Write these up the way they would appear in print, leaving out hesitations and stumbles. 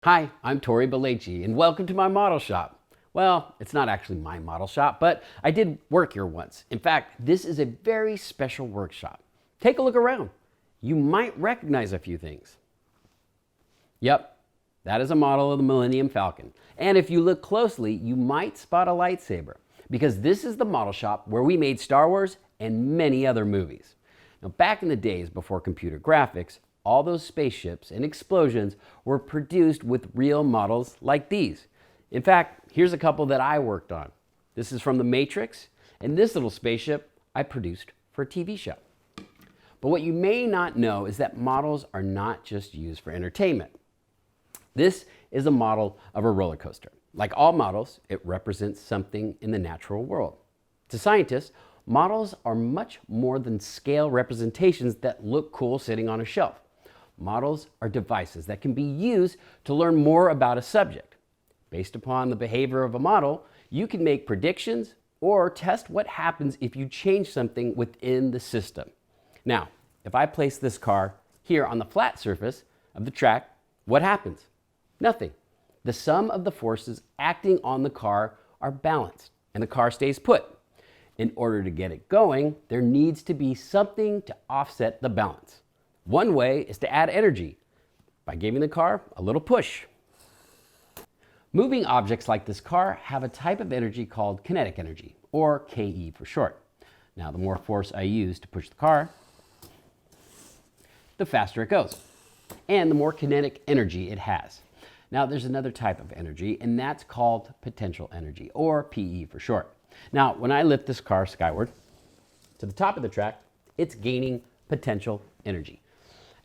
Hi, I'm Tori Belleci, and welcome to my model shop. Well, it's not actually my model shop, but I did work here once. In fact, this is a very special workshop. Take a look around. You might recognize a few things. Yep, that is a model of the Millennium Falcon. And if you look closely, you might spot a lightsaber, because this is the model shop where we made Star Wars and many other movies. Now, back in the days before computer graphics, all those spaceships and explosions were produced with real models like these. In fact, here's a couple that I worked on. This is from The Matrix, and this little spaceship I produced for a TV show. But what you may not know is that models are not just used for entertainment. This is a model of a roller coaster. Like all models, it represents something in the natural world. To scientists, models are much more than scale representations that look cool sitting on a shelf. Models are devices that can be used to learn more about a subject. Based upon the behavior of a model, you can make predictions or test what happens if you change something within the system. Now, if I place this car here on the flat surface of the track, what happens? Nothing. The sum of the forces acting on the car are balanced, and the car stays put. In order to get it going, there needs to be something to offset the balance. One way is to add energy by giving the car a little push. Moving objects like this car have a type of energy called kinetic energy, or KE for short. Now, the more force I use to push the car, the faster it goes, and the more kinetic energy it has. Now, there's another type of energy, and that's called potential energy, or PE for short. Now, when I lift this car skyward to the top of the track, it's gaining potential energy.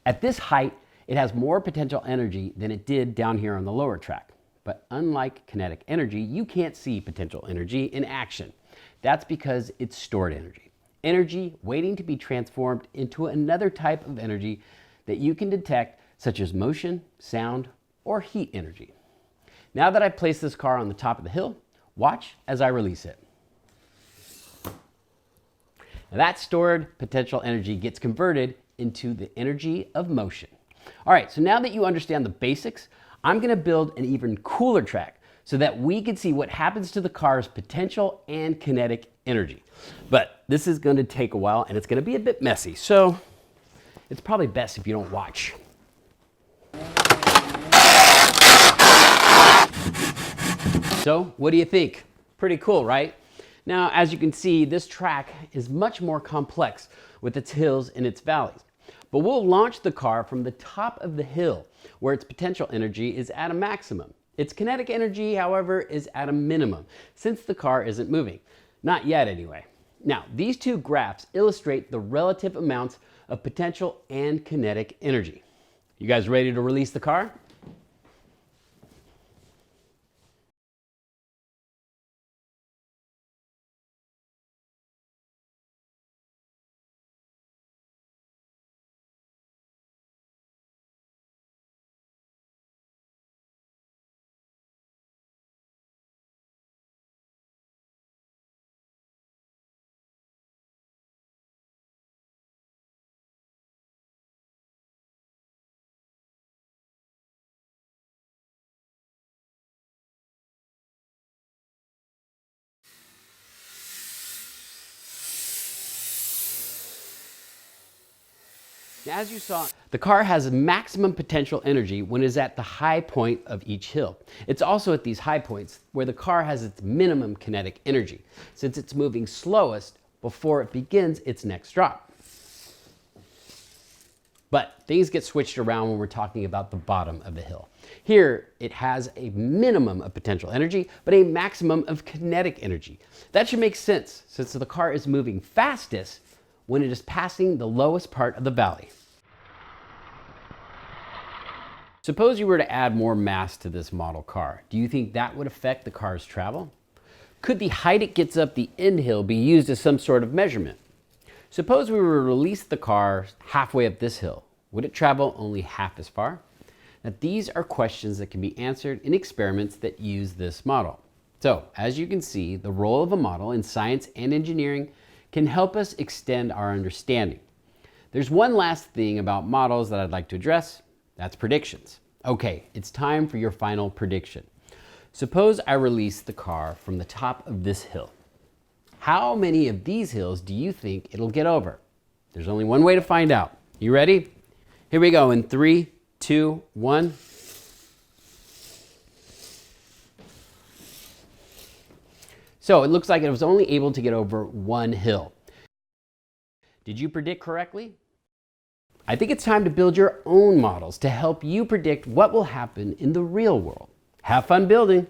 At this height, it has more potential energy than it did down here on the lower track. But unlike kinetic energy, you can't see potential energy in action. That's because it's stored energy. Energy waiting to be transformed into another type of energy that you can detect, such as motion, sound, or heat energy. Now that I've placed this car on the top of the hill, watch as I release it. Now, that stored potential energy gets converted into the energy of motion. All right, so now that you understand the basics, I'm gonna build an even cooler track so that we can see what happens to the car's potential and kinetic energy. But this is gonna take a while and it's gonna be a bit messy, so it's probably best if you don't watch. So, what do you think? Pretty cool, right? Now, as you can see, this track is much more complex with its hills and its valleys. But we'll launch the car from the top of the hill, where its potential energy is at a maximum. Its kinetic energy, however, is at a minimum, since the car isn't moving. Not yet, anyway. Now, these two graphs illustrate the relative amounts of potential and kinetic energy. You guys ready to release the car? As you saw, the car has maximum potential energy when it is at the high point of each hill. It's also at these high points where the car has its minimum kinetic energy, since it's moving slowest before it begins its next drop. But things get switched around when we're talking about the bottom of the hill. Here, it has a minimum of potential energy, but a maximum of kinetic energy. That should make sense, since the car is moving fastest when it is passing the lowest part of the valley. Suppose you were to add more mass to this model car. Do you think that would affect the car's travel? Could the height it gets up the end hill be used as some sort of measurement? Suppose we were to release the car halfway up this hill. Would it travel only half as far? Now, these are questions that can be answered in experiments that use this model. So, as you can see, the role of a model in science and engineering can help us extend our understanding. There's one last thing about models that I'd like to address. That's predictions. Okay, it's time for your final prediction. Suppose I release the car from the top of this hill. How many of these hills do you think it'll get over? There's only one way to find out. You ready? Here we go in 3, 2, 1. So it looks like it was only able to get over one hill. Did you predict correctly? I think it's time to build your own models to help you predict what will happen in the real world. Have fun building.